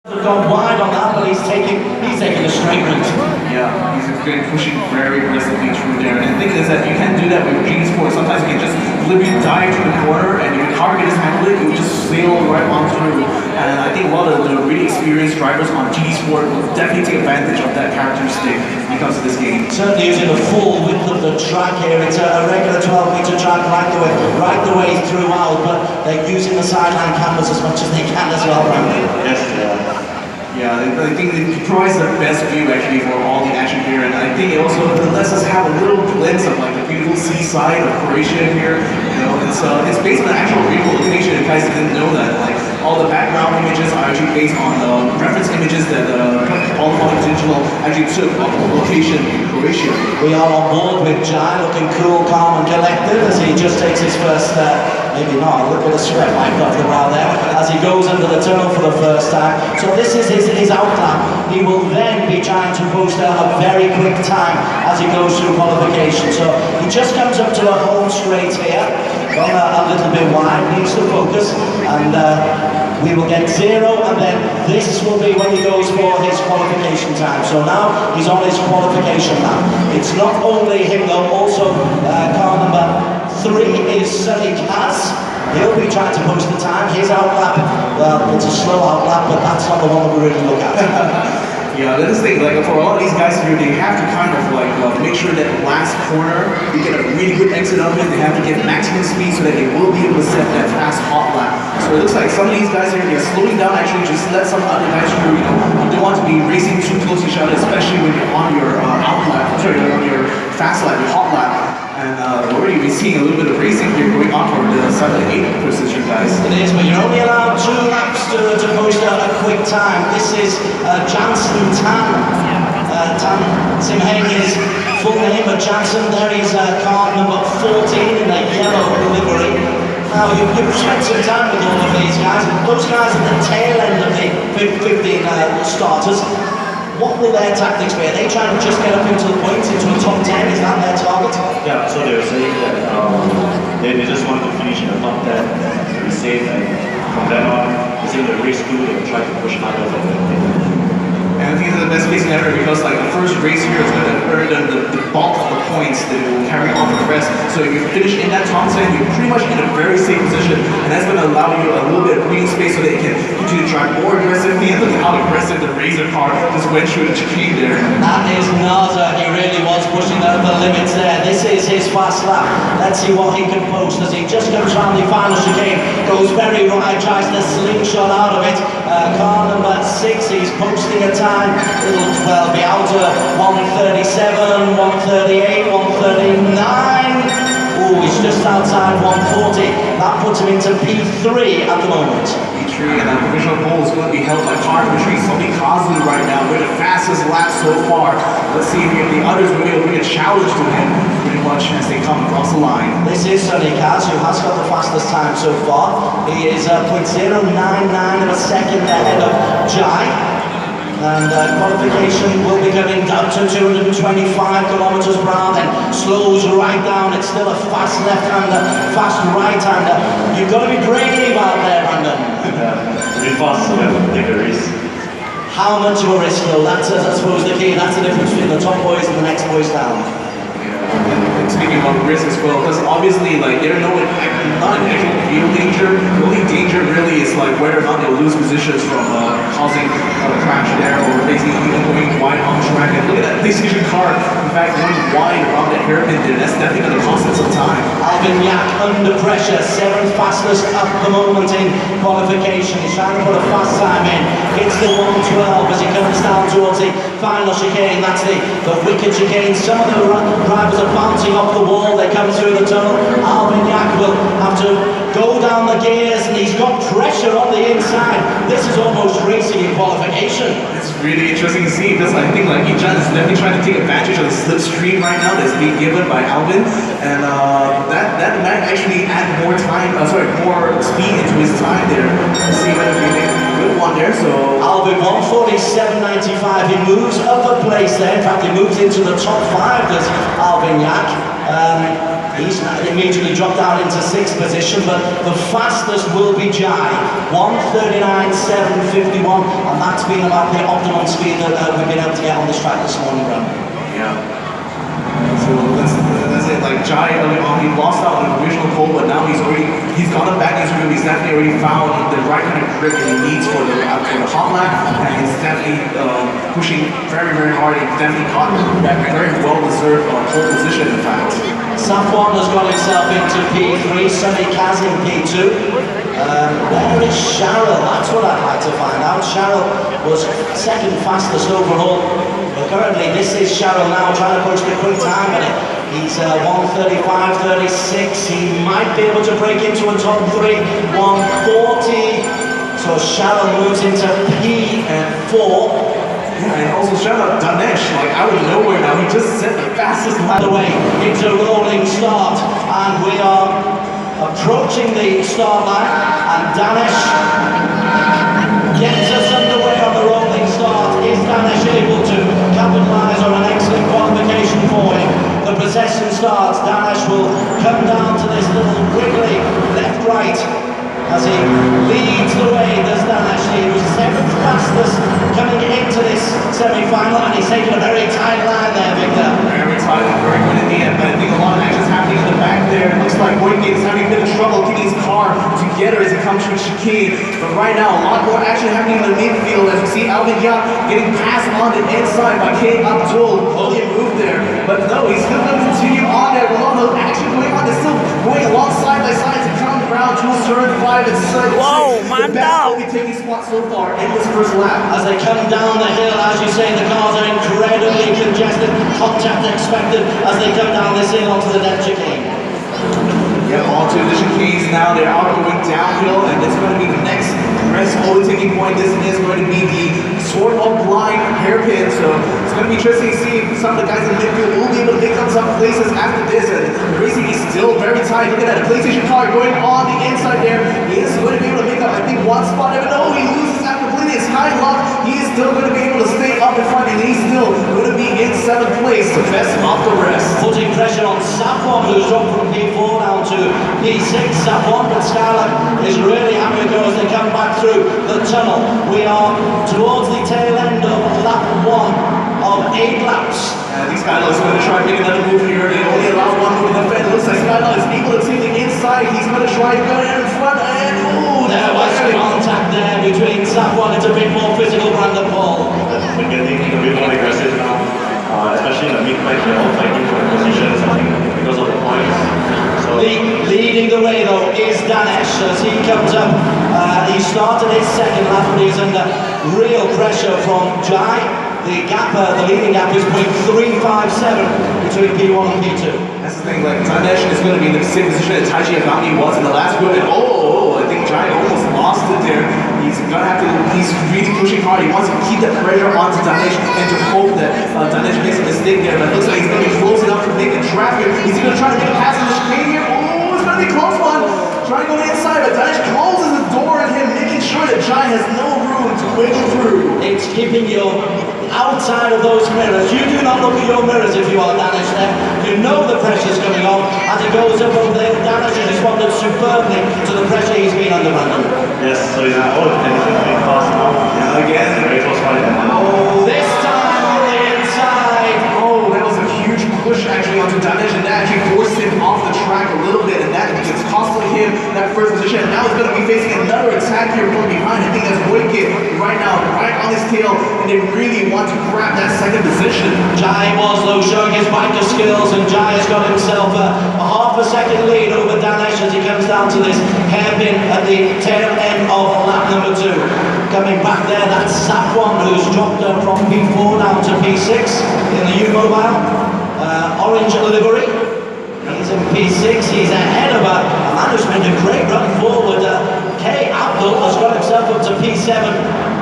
Gone wide on that, but he's taking a straight route. Yeah, he's been pushing very aggressively through there. And the thing is that you can't do that with GD Sport. Sometimes you can just literally dive to the corner and your car can just handle it, you just sail right on through. And I think a lot of the really experienced drivers on GD Sport will definitely take advantage of that characteristic when it comes to this game. Certainly using the full width of the track here. It's a regular 12-meter track right the way throughout, but they're using the sideline cameras as much as they can as well, Brandon. Yes, yeah, I think it provides the best view actually for all the action here, and I think it also lets us have a little glimpse of like the beautiful seaside of Croatia here. You know, it's based on an actual real location. If you guys didn't know that, like all the background images are actually based on the reference images that all Digital actually took of the location in Croatia. We are on board with Jai, looking cool, calm, and collected as he just takes his first. Maybe not, a little bit of sweat wiped off the brow there as he goes under the tunnel for the first time. So this is his outlap. He will then be trying to post a very quick time as he goes through qualification. So he just comes up to a home straight here, gone a little bit wide, needs to focus, and we will get 0, and then this will be when he goes for his qualification time. So now he's on his qualification lap. It's not only him though, also car number 3 is Sunny Kaz. He'll be trying to post the time. His outlap, well, it's a slow outlap, but that's not the one that we really look at. Yeah, that's the thing, like for a lot of these guys here, they have to kind of like make sure that last corner, they get a really good exit of it, they have to get maximum speed so that they will be able to set that fast hot lap. So it looks like some of these guys here, they're slowing down actually, just let some other guys through, you know, you don't want to be racing too close to each other, especially when you're on your on your fast lap, your hot lap. And already we're seeing a little bit of racing here going on for the 7 and 8 position, guys. It is, but you're only allowed 2 laps to post a quick time. This is Jansen Tan. Tan Simheng is full name, but Jansen, there is car number 14 in the yellow livery. Now, you've spent some time with all of these guys, and those guys at the tail end of the 15 starters. What will their tactics be? Are they trying to just get up into the points, into a top 10? Is that their target? Yeah, so they're saying that they just want to finish in the top 10 to be safe, and from then on, they say the race 2, they will try to push harder for them. And I think it's the best case scenario because like the first race here is going to earn the bulk of the points that it will carry on the rest. So if you finish in that top 10, you're pretty much in a very safe position, and that's going to allow you a little bit of breathing space so that you can continue to drive more aggressively. And look at how aggressive the Razor car just went through the chicane there. That is Naza, he really was pushing over the limits there. This is his fast lap. Let's see what he can post as he just comes round the final chicane, goes very right, tries to slingshot out of it. Car number 6, he's posting a time. It'll well be out of 137, 138, 139. Oh, he's just outside 140. That puts him into P3 at the moment. P3, and that provisional pole is going to be held by car number 3, Sonny Kazan right now, with the fastest lap so far. Let's see if the others will be able to bring a challenge to him pretty much as they come across the line. This is Sonny Kaz, who has got the fastest time so far. He is 0.099 of a second ahead of Jai. And qualification will be going up to 225 kilometers per hour, then slows right down. It's still a fast left-hander, fast right-hander. You've got to be brave out there, Brandon. Be fast, so take a risk. How much of a risk, though? That's, I suppose, the key. That's the difference between the top boys and the next boys down. And speaking about risk as well, because obviously, like, they're not in actual real danger. The only danger really is like whether or not they'll lose positions from causing a crash there, or basically even going wide on the track. And look at that PlayStation car, in fact, going wide around that hairpin there. That's definitely going to cost them some time. Alvin Yak under pressure, 7th fastest at the moment in qualification. He's trying to put a fast time in. Hits the 112 as he comes down towards the final chicane. That's the wicked chicane. Some of the drivers are bouncing off the wall. They come through the tunnel. Alvin Yak will have to go down the gears, and he's got pressure on the inside. This is almost racing in qualification. It's really interesting to see because I think like Ichan is definitely trying to take advantage of the slipstream right now that's being given by Alvin, and that might actually add more time, more speed into his time there. Let's see whether we make a good one there. So Alvin 147.95. He moves up a place there. In fact, he moves into the top 5. Does Alvin Yak? He's immediately dropped out into 6th position, but the fastest will be Jai, 1:39.751, and that's been about the optimum speed that we've been able to get on this track this morning, Brad. Yeah. So that's it. Like Jai early on, he lost out on the original pole, but now he's gotten back into it. He's definitely already found the right kind of grip that he needs for the hot lap, and he's definitely pushing very, very hard. He definitely got that very well-deserved pole position, in fact. Safwan has got himself into P3, Sonny Kaz in P2. Where is Cheryl? That's what I'd like to find out. Cheryl was second fastest overall. But currently, this is Cheryl now trying to push the quick time in it. He's 1:35.36. He might be able to break into a top 3, 1:40. So Cheryl moves into P4. Yeah, and also shout out Danesh, like out of nowhere now, he just set the fastest lap. Away, it's a rolling start, and we are approaching the start line, and Danesh gets us underway on the rolling start. Is Danesh able to capitalise on an excellent qualification for him? The procession starts, Danesh will come down to this little wiggly left-right as he leads the way. There's Danesh. He was 7th fastest coming into this semi-final, and he's taken a very tight line there, Victor. Very tight and very good in the end, but I think a lot of action's happening in the back there. It looks like Boyke is having a bit of trouble keeping his car together as he comes through chicane. But right now, a lot more action happening in the midfield as we see Alvin Yap getting passed on the inside by K. Abdul. Only a move there, but no, he's still going to continue on there with all the action going on. They're still going along side by side to come around to turn 5 and 6. Wow, man, the best overtaking spot so far in this first lap. As they come down the hill, as you say, the cars are incredibly congested. Contact expected as they come down this hill onto the left chicane. Yeah, onto the chicanes now. They're out going downhill, and it's going to be the next overtaking point. This is going to be the sort of blind hairpin, so it's going to be interesting to see if some of the guys in the midfield will be able to make up some places after this. And the racing is still very tight. Look at that, a PlayStation car going on the inside there. He is going to be able to make up, I think, one spot. Even though he loses after completing his high lock, he is still going to be able to stay up in front, and he's still going to be in 7th place, the best of the rest. Putting pressure on Safwan, who's dropped from P4 down to P6. Safwan, but Skylar is really happy to go as they come back through the tunnel. We are towards the tail end of lap 1 of 8 laps. These Skylar is going to try and make another move here. They only allow one move in the fence. It looks like Skylar is able to see the inside. He's going to try to go in front, and ooh, There was contact there between Safwan. It's a bit more physical, Brandon Paul. They're getting a bit more aggressive now, especially in the mid-fight. They're all fighting for the positions, I think, because of the points. So Leading the way though is Danesh as he comes up. He started his second lap, and he's under real pressure from Jai. The gap, the leading gap is 0.357 between P1 and P2. That's the thing, like Danesh is going to be in the same position that Taiji Agami was in the last group, and I think Jai almost lost it there. He's really pushing hard. He wants to keep that pressure onto Danesh and to hope that Danesh makes a mistake there, but it looks like he's going to be close enough to make a traffic. He's going to try to make a pass in the chicane here. It's going to be a close one. Trying to go inside, but Danesh closes the door on him, making sure that Jai has no room to wiggle through. It's keeping you outside of those mirrors. You do not look at your mirrors if you are Danesh there. You know the pressure's coming on. As he goes up over there, Danesh has responded superbly to the pressure he's been under, Brandon. yes, so he's and he's moving fast now. Yeah, again. Very close fight. This time on the inside. That was a huge push actually onto Danesh, and that actually forced him off the track a little bit, and that is costing him that first position. Now he's going to be facing another attack here from behind. I think that's Wicked right now, right on his tail, and they really want to grab that second position. Jai was though showing his biker skills, and Jai has got himself a half a second lead over Danesh as he comes down to this hairpin at the tail end of lap number 2. Coming back there, that's Safwan, who's dropped from P4 down to P6 in the U-Mobile. Orange livery. He's in P6. He's ahead of a man who's made a great run forward. K. Abdul has got himself up to P7,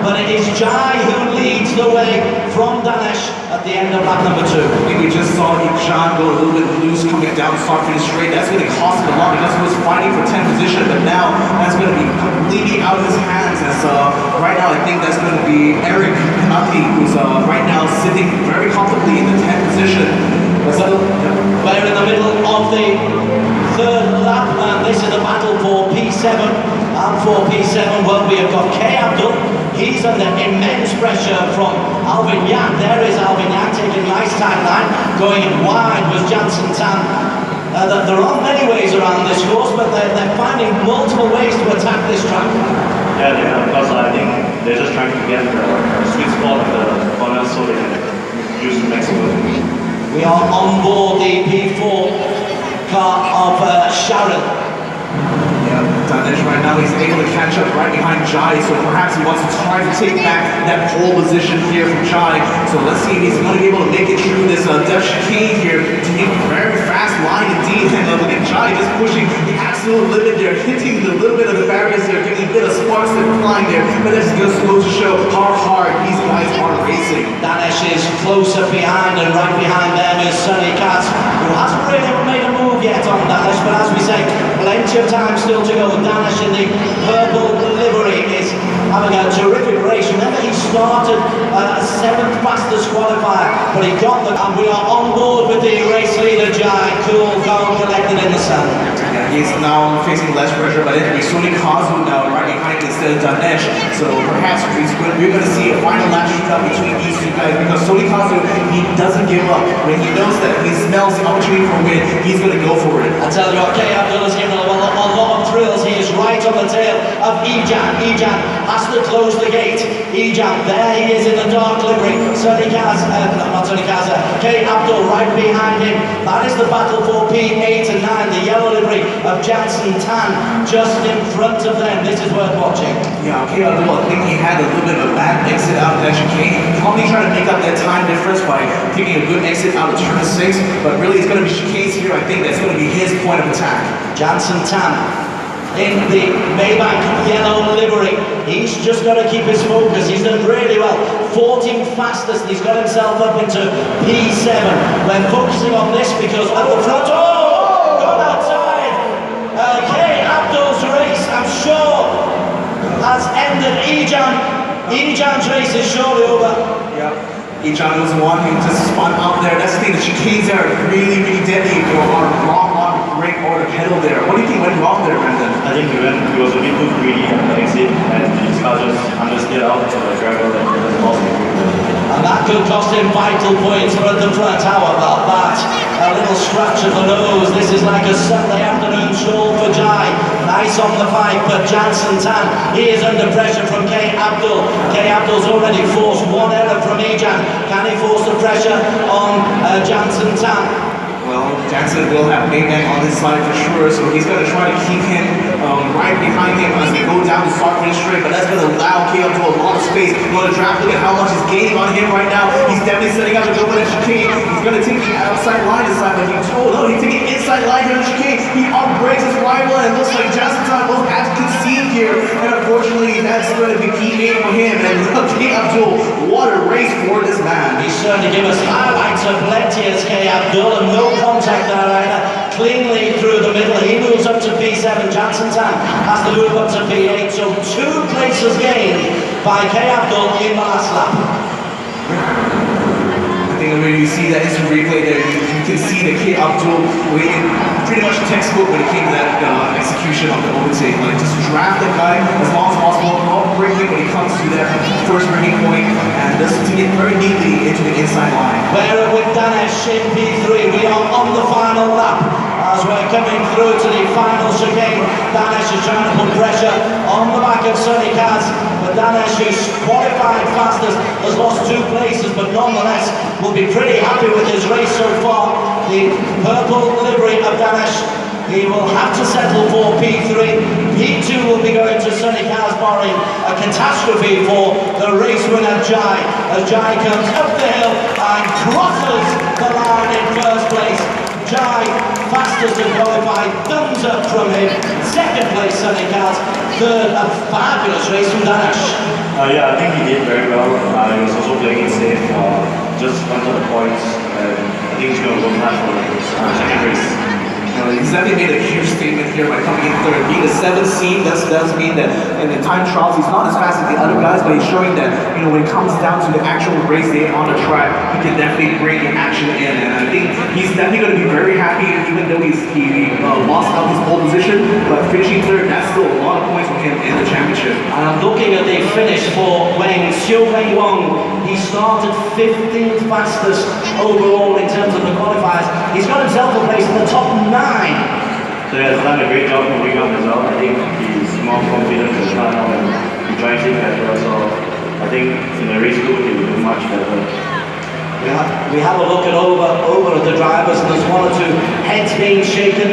but it is Jai who leads the way from Danesh at the end of lap number 2. I think we just saw John go a little bit loose coming down, start pretty straight. That's going to cost him a lot because he was fighting for 10th position, but now that's going to be completely out of his hands. As right now, I think that's going to be Eric Aki, who's right now sitting very comfortably in the 10th position. But still, We're in the middle of the third lap, and this is a battle for P7 and for P7. Well, we have got K Abdul. He's under immense pressure from Alvin Yan. There is Alvin Yan taking a nice tight line. Going wide was Jansen Tan. There aren't many ways around this course, but they're finding multiple ways to attack this track. Yeah, because I think they're just trying to get the sweet spot of the corner so they can use the maximum. We are on board the P4 car of Sharon. Yeah, Danesh right now, he's able to catch up right behind Jai, so perhaps he wants to try to take back that pole position here from Jai. So let's see if he's going to be able to make it through this depth chicane here to get a very fast line indeed. And look at Jai just pushing the absolute limit there, hitting the little bit of the barriers there, giving a bit of sparks to flying there. But that's just goes to show how hard these guys are racing. Danesh is closer behind, and right behind them is Sonny Katz, who hasn't really made a move yet on Danesh, but as we say, plenty of time still to go. Danesh in the purple livery is having a terrific race. Remember, he started as 7th fastest qualifier, but he got the... And we are on board with the race leader, Jai. Cool, calm, collected in the sun. Yeah, he's now facing less pressure, but it'll be Sony Kazu now right behind instead of Danesh. So perhaps we're going to see a final lap shootout between these two guys, because Sony Kazu, he doesn't give up. When he knows that he smells the opportunity for a win, he's going to go for it. I tell you what, K Abdul has given a lot of thrills. He is right on the tail of Ejan. Ejan has to close the gate. Ejan, there he is in the dark livery. Sonny Kaz, not Sonny Kaz, K Abdul right behind him. That is the battle for P8 and 9, the yellow livery of Jansen Tan just in front of them. This is worth watching. Yeah, K Abdul, I think he had a little bit of a bad exit out of that chicane. Probably trying to make up that time difference by taking a good exit out of turn 6, but really it's going to be chicanes here. I think that's going to be his point of attack. Jansen Tan in the Maybank yellow livery. He's just got to keep his focus. He's done really well. 14th fastest. He's got himself up into P7. We're focusing on this because at the front. Oh! Gone outside. K Abdul's race, I'm sure, has ended. Ejan's race is surely over. Yeah. Ejan was the one who just spun out there. That's the thing, the chicanes there are really, really deadly. They are wrong on brake or the pedal there. What do you think went wrong there, Brandon? I think he was a bit too greedy at the exit, and his car just understeered out to the driver and just lost the grip. And that could cost him vital points for at the front. How about that? A little scratch of the nose. This is like a Sunday afternoon stroll for Jai. Nice on the pipe, but Jansen Tan, he is under pressure from K Abdul. K Abdul's already forced one error from Ejan. Can he force the pressure on Jansen Tan? Well, Jansen will have Maybank on his side for sure, so he's going to try to keep him right behind him as they go down the start finish straight, but that's going to allow K Abdul a lot of space. He's going to draft, look at how much he's gaining on him right now. He's definitely setting up to go with a chicane. He's going to take the outside line this time, but he's taking inside line here in the chicane. He outbreaks his rival, and it looks like Jansen Tan will have to concede here, and unfortunately, that's going to be P8 for him. And K Abdul, what a race for this man. He's starting to give us highlights of plenty as K Abdul, and no contact there either. Cleanly through the middle, he moves up to P7. Jansen Tan has to move up to P8, so 2 places gained by K Abdul in the last lap. I think when you see that instant replay there, you can see that K Abdul waited pretty much textbook when it came to that execution of the overtake. Like, just draft the guy as long as possible, not break him when he comes to that first breaking point, and just to get very neatly into the inside line. We're with Danesh in P3. We are on the final lap as we're coming through to the final chicane. Danesh is trying to put pressure on the back of Sonny Kaz, but Danesh, who's qualified fastest, has lost 2 places, but nonetheless will be pretty happy with his race so far. The purple livery of Danesh, he will have to settle for P3. P2 will be going to Sonny Kaz, barring a catastrophe for the race winner Jai, as Jai comes up the hill and crosses the line in first place. Jai, fastest and qualified, thumbs up from him. Second place, Sonny Kaz. Third, a fabulous race from Danesh. Yeah, I think he did very well. He was also playing it safe, just wanted the points, and I think he's going to work hard for the second race. He's definitely made a huge statement here by coming in third. Being the 7th seed does mean that in the time trials he's not as fast as the other guys, but he's showing that when it comes down to the actual race day on the track, he can definitely bring the action in. And I think he's definitely going to be very happy, even though he lost out his pole position, but finishing third, that's still a lot of points for him in the championship. And I'm looking at the finish for Wang Xiuwei-Wang. He started 15th fastest overall in terms of the qualifiers. He's got himself a place in the top 9. So he has done a great job moving up as well. I think he's more confident to start now and he drives it better. So I think in the race 2 he will do much better. We have a look at over at the drivers, and there's one or two heads being shaken.